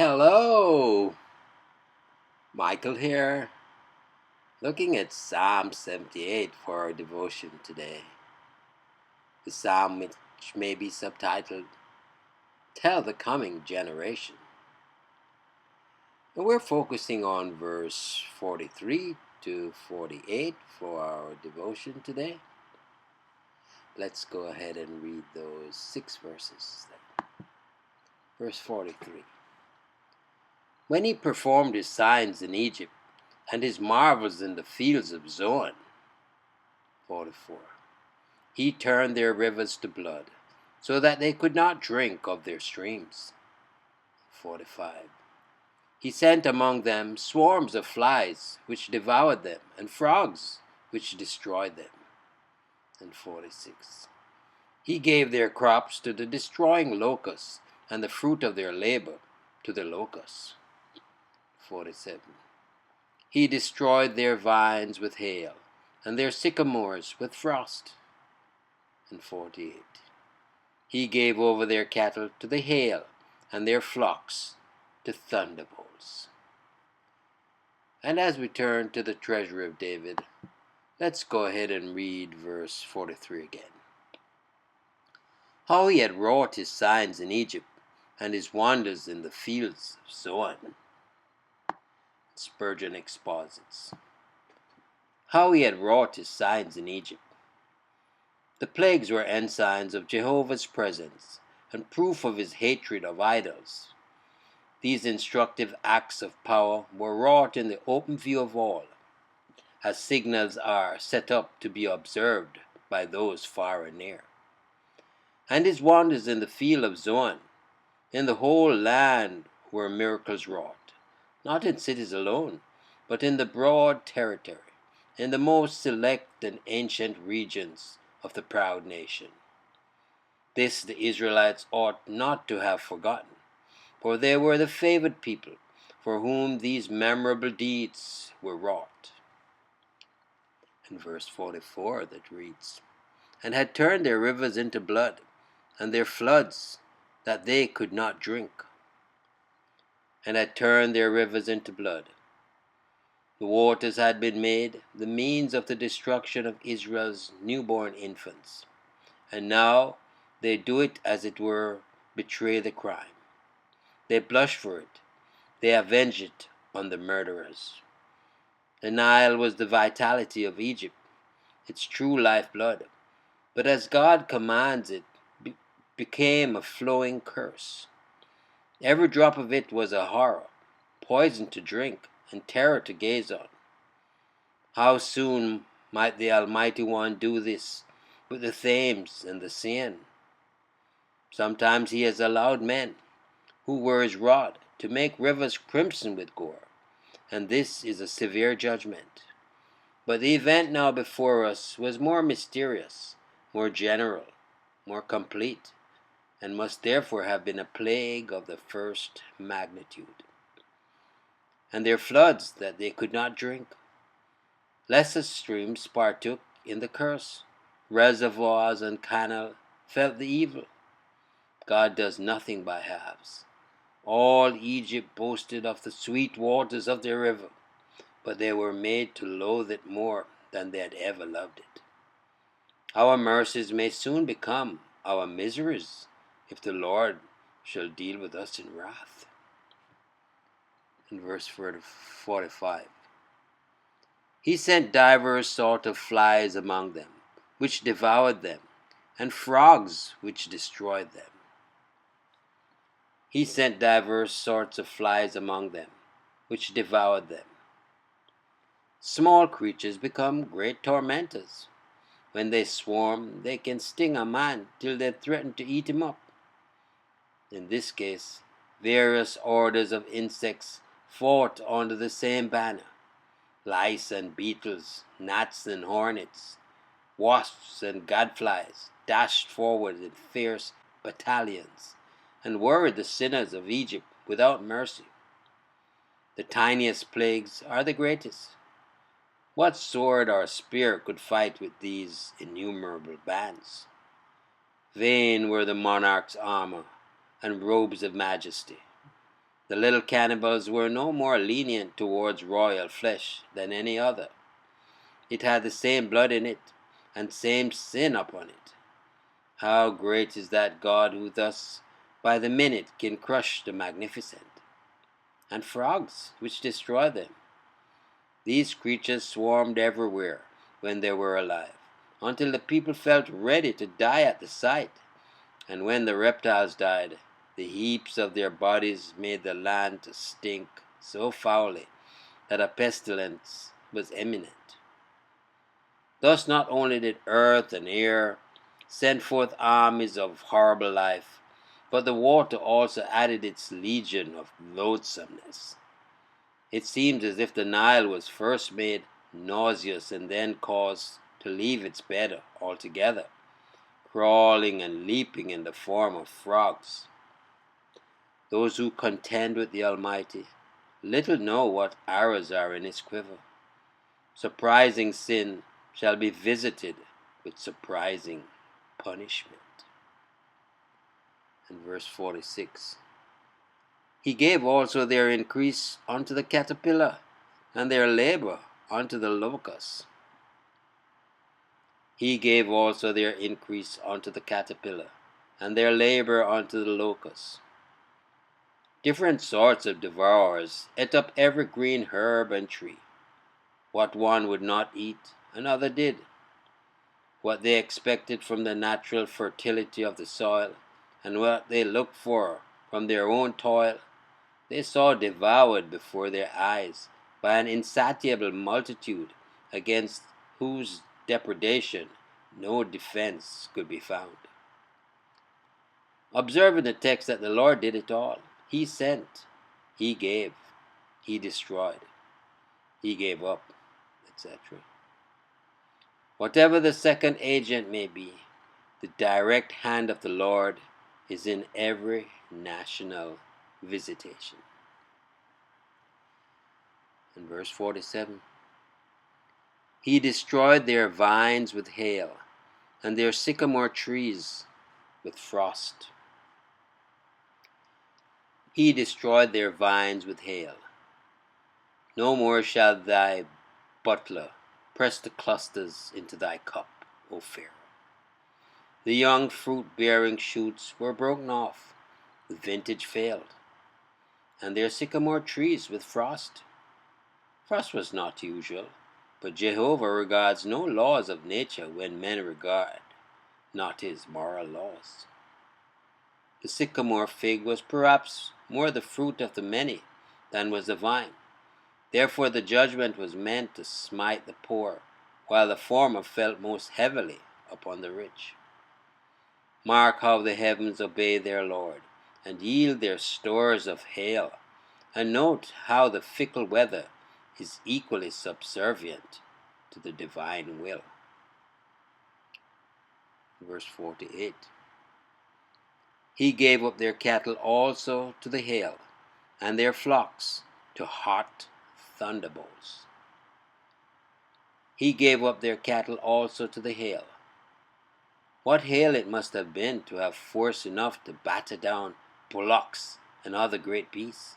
Hello, Michael here, looking at Psalm 78 for our devotion today. The psalm, which may be subtitled, Tell the Coming Generation. And we're focusing on verse 43 to 48 for our devotion today. Let's go ahead and read those 6 verses then. Verse 43. When he performed his signs in Egypt, and his marvels in the fields of Zoan. 44. He turned their rivers to blood, so that they could not drink of their streams. 45. He sent among them swarms of flies, which devoured them, and frogs, which destroyed them. And 46. He gave their crops to the destroying locusts, and the fruit of their labor to the locusts. 47. He destroyed their vines with hail, and their sycomores with frost. And 48. He gave over their cattle to the hail, and their flocks to thunderbolts. And as we turn to the treasury of David, let's go ahead and read verse 43 again. How he had wrought his signs in Egypt, and his wonders in the fields of Zoan. Spurgeon exposits. How he had wrought his signs in Egypt. The plagues were ensigns of Jehovah's presence and proof of his hatred of idols. These instructive acts of power were wrought in the open view of all, as signals are set up to be observed by those far and near. And his wonders in the field of Zoan, in the whole land were miracles wrought, not in cities alone, but in the broad territory, in the most select and ancient regions of the proud nation. This the Israelites ought not to have forgotten, for they were the favored people for whom these memorable deeds were wrought. In verse 44 that reads, And had turned their rivers into blood, and their floods that they could not drink. And had turned their rivers into blood. The waters had been made the means of the destruction of Israel's newborn infants, and now they do it as it were betray the crime. They blush for it, they avenge it on the murderers. The Nile was the vitality of Egypt, its true lifeblood, but as God commands it, became a flowing curse. Every drop of it was a horror, poison to drink, and terror to gaze on. How soon might the Almighty One do this with the Thames and the Seine? Sometimes he has allowed men, who were his rod, to make rivers crimson with gore, and this is a severe judgment. But the event now before us was more mysterious, more general, more complete, and must therefore have been a plague of the first magnitude. And their floods that they could not drink. Lesser streams partook in the curse. Reservoirs and canal felt the evil. God does nothing by halves. All Egypt boasted of the sweet waters of their river, but they were made to loathe it more than they had ever loved it. Our mercies may soon become our miseries if the Lord shall deal with us in wrath. In verse 45. He sent divers sort of flies among them, which devoured them, and frogs which destroyed them. He sent divers sorts of flies among them, which devoured them. Small creatures become great tormentors. When they swarm, they can sting a man till they threaten to eat him up. In this case, various orders of insects fought under the same banner. Lice and beetles, gnats and hornets, wasps and gadflies dashed forward in fierce battalions and worried the sinners of Egypt without mercy. The tiniest plagues are the greatest. What sword or spear could fight with these innumerable bands? Vain were the monarch's armor and robes of majesty. The little cannibals were no more lenient towards royal flesh than any other. It had the same blood in it, and same sin upon it. How great is that God who thus by the minute can crush the magnificent, and frogs which destroy them. These creatures swarmed everywhere when they were alive, until the people felt ready to die at the sight. And when the reptiles died, the heaps of their bodies made the land to stink so foully that a pestilence was imminent. Thus not only did earth and air send forth armies of horrible life, but the water also added its legion of loathsomeness. It seemed as if the Nile was first made nauseous and then caused to leave its bed altogether, crawling and leaping in the form of frogs. Those who contend with the Almighty little know what arrows are in his quiver. Surprising sin shall be visited with surprising punishment. And verse 46. He gave also their increase unto the caterpillar, and their labor unto the locust. He gave also their increase unto the caterpillar, and their labor unto the locust. Different sorts of devourers ate up every green herb and tree. What one would not eat, another did. What they expected from the natural fertility of the soil, and what they looked for from their own toil, they saw devoured before their eyes by an insatiable multitude against whose depredation no defense could be found. Observe in the text that the Lord did it all. He sent, he gave, he destroyed, he gave up, etc. Whatever the second agent may be, the direct hand of the Lord is in every national visitation. In verse 47, he destroyed their vines with hail, and their sycomore trees with frost. He destroyed their vines with hail. No more shall thy butler press the clusters into thy cup, O Pharaoh. The young fruit-bearing shoots were broken off, the vintage failed, and their sycamore trees with frost. Frost was not usual, but Jehovah regards no laws of nature when men regard not his moral laws. The sycamore fig was perhaps more the fruit of the many than was the vine. Therefore the judgment was meant to smite the poor, while the former fell most heavily upon the rich. Mark how the heavens obey their Lord, and yield their stores of hail, and note how the fickle weather is equally subservient to the divine will. Verse 48. He gave up their cattle also to the hail, and their flocks to hot thunderbolts. He gave up their cattle also to the hail. What hail it must have been to have force enough to batter down bullocks and other great beasts.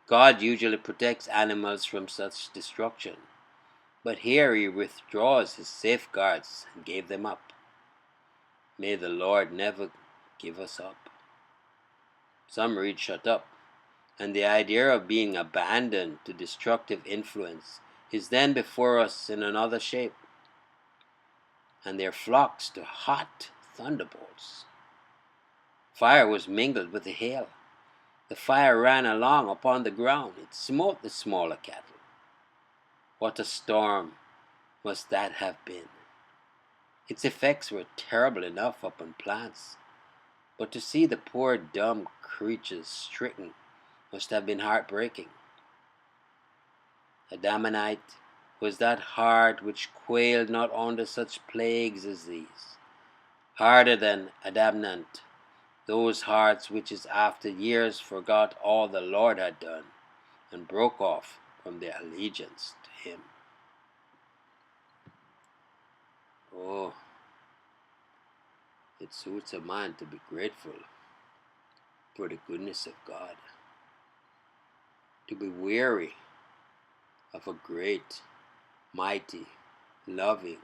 God usually protects animals from such destruction, but here he withdraws his safeguards and gave them up. May the Lord never give us up. Some read shut up, and the idea of being abandoned to destructive influence is then before us in another shape. And their flocks to hot thunderbolts. Fire was mingled with the hail. The fire ran along upon the ground. It smote the smaller cattle. What a storm must that have been. Its effects were terrible enough upon plants, but to see the poor dumb creatures stricken must have been heartbreaking. Adamantite was that heart which quailed not under such plagues as these. Harder than adamant, those hearts which after years forgot all the Lord had done, and broke off from their allegiance to him. Oh, it suits a man to be grateful for the goodness of God. to be weary of a great, mighty, loving,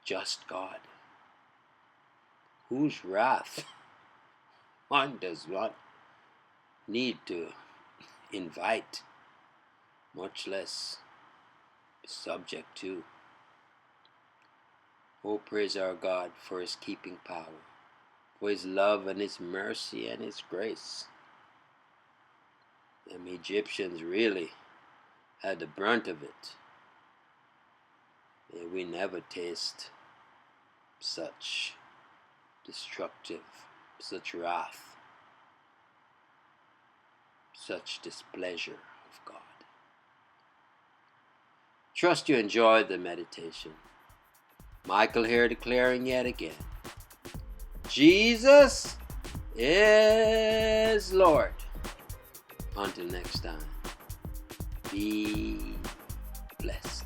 just God, whose wrath one does not need to invite, much less be subject to. Oh, praise our God for His keeping power, for His love and His mercy and His grace. Them Egyptians really had the brunt of it. May we never taste such destructive, such wrath, such displeasure of God. Trust you enjoyed the meditation. Michael here declaring yet again, Jesus is Lord. Until next time, be blessed.